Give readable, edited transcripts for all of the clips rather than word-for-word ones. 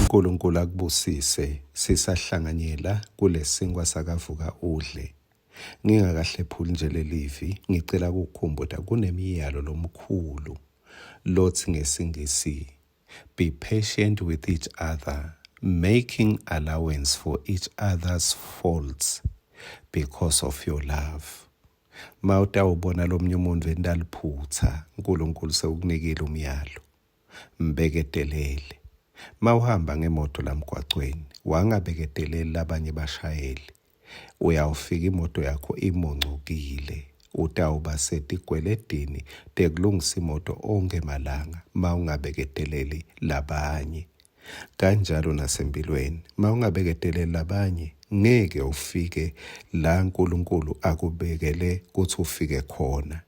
uNkulunkulu akubusise sisahlanganyela kulesinkwa sakavuka udle. Ngingakahle phuli nje lelivi ngicela ukukhumbuza kunemiyalo lomkhulu lothi ngesingisi, be patient with each other, making allowance for each other's faults because of your love. Mawutawubona lomnye umuntu endaliphutha, uNkulunkulu sewukunikile umyalo. Mbekedelele. Mawuhamba ngemoto lamgwaqweni, wangabekedeleli labanye bashayeli. Uyawufika imoto yakho imoncukile. Utawuba setigweledini tekulungisa imoto onke malanga mawungabekedeleli labanye. Kanjalo nasempilweni, mawungabekedeleli labanye ngeke ufike la uNkulunkulu akubekele ukuthi ufike khona.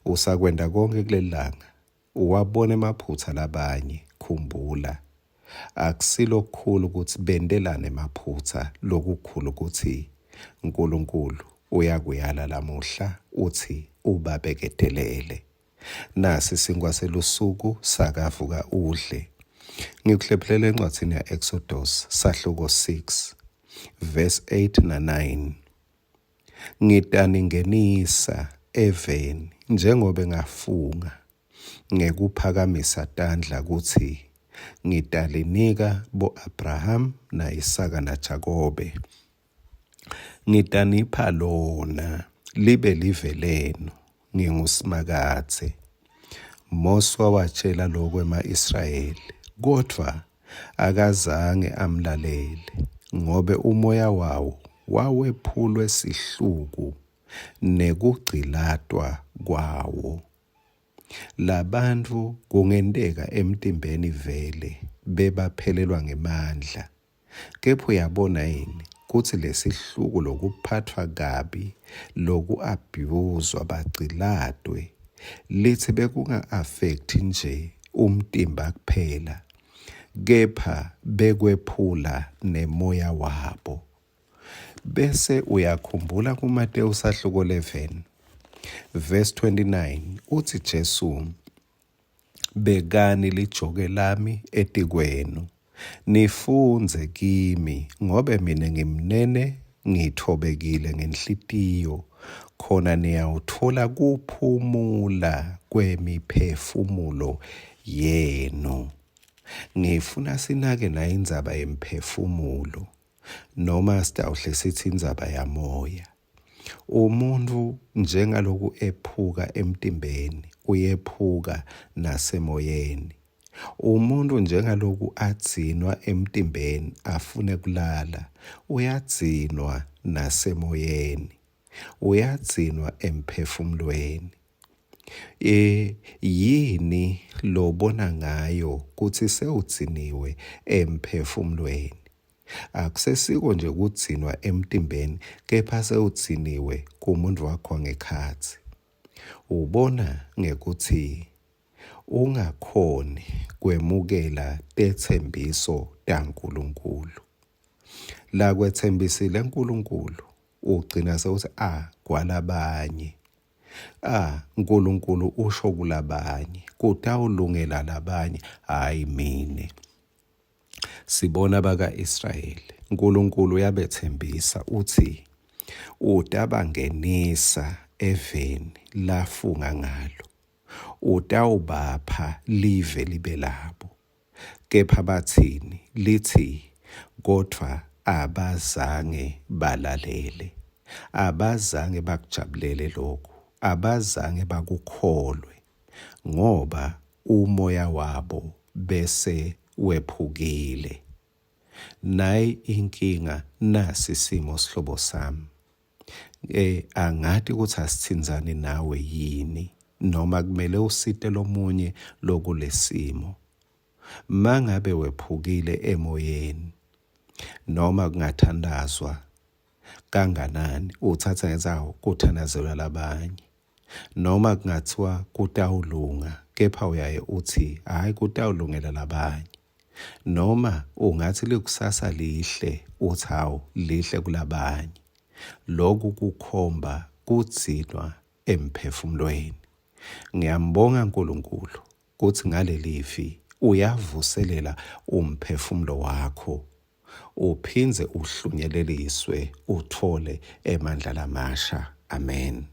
Usakwenda konke kulelanga, uwabone emaphutha labanye, khumbula. Akusilo kukhulu ukuthi bendelane emaphutha, lokukhulu ukuthi uNkulunkulu uyakuyala lamuhla uthi ubabekedelele. Nasi isinkwa selusuku sakavuka udle. Ngikuhlephelele encwadini ya Exodus sahluko 6 verse 8 na 9. Ngitaningenisa eveni njengoba ngafunga ngekuphakamisa tandla kuthi ngitalinika bo-Abraham na Isaka na Jakobe. Ngitanipha lona libe live lenu ngingusimakathe. Mose watshela lokho ema-Israyeli, kodwa akazange amlalele ngobe umoya wawo wawephulwe sihluku nekugcilatwa kwawo. Labantu kungendeka emtimbeni vele bebaphelelwa ngemandla. Kepha uyabona yini kuthi lesihluku lokuphathwa kabi loku-abhuzwa bagciladwe lithi bekunga-affect nje umtimba kuphela, kepha bekwephula nemoya wabo. Bese uyakhumbula kuMateyu sahluko 11 verse 29 uthi Jesu, bekani lijoke lami etikwenu, nifunze kimi ngobe mina ngimnene ngithobekile ngenhlitiyo, khona niyawuthola kuphumula kwemiphefumulo yenu. Ngifuna sinake nayo indzaba yemphefumulo, noma sitawuhle sithi indzaba yamoya. Umuntu njengaloku ephuka emtimbeni, uyephuka nasemoyeni. Umuntu njengaloku adzinwa emtimbeni afune kulala, uyadzinwa nasemoyeni, uyadzinwa emphefumulweni. Yini lobona ngayo kuthi sewudziniwe emphefumulweni? Akusesiko nje ukudzinwa emtimbeni, kepha sewudziniwe kumuntu wakho ngekhatsi. Ubona ngekuthi ungakhoni kwemukela tethembiso taNkulunkulu. La kwethembisile uNkulunkulu ugcina sewuthi kwalabanye. uNkulunkulu usho kulabanye, kutawulungela labanye, hayi mine. Sibona baka-Israyeli, uNkulunkulu uyabethembisa uthi utabangenisa eveni lafunga ngalo, utawubapha live libe labo. Kepha bathini? Lithi kodwa abazange balalele, abazange bakujabulele lokhu, abazange bakukholwe, ngoba umoya wabo bese wephukile. Nayi inkinga, nasi simo sihlobo sami. Angathi ukuthi asithinzani nawe yini, noma kumele usite lomunye lokulesimo. Mangabe wephukile emoyeni, noma kungathandazwa kanganani, uthatha ngezawo kuthanazelwa labanye. Noma kungathiwa kutawulunga, kepha uyaye uthi hayi kutawulungela labanye. Noma ungathi likusasa lihle, uthi hawu lihle kulabanye. Lokhu kukhomba kudzinwa emphefumulweni. Ngiyambonga uNkulunkulu kuthi ngalelivi uyavuselela umphefumulo wakho, uphindze uhlunyeleliswe uthole amandla amasha. Amen.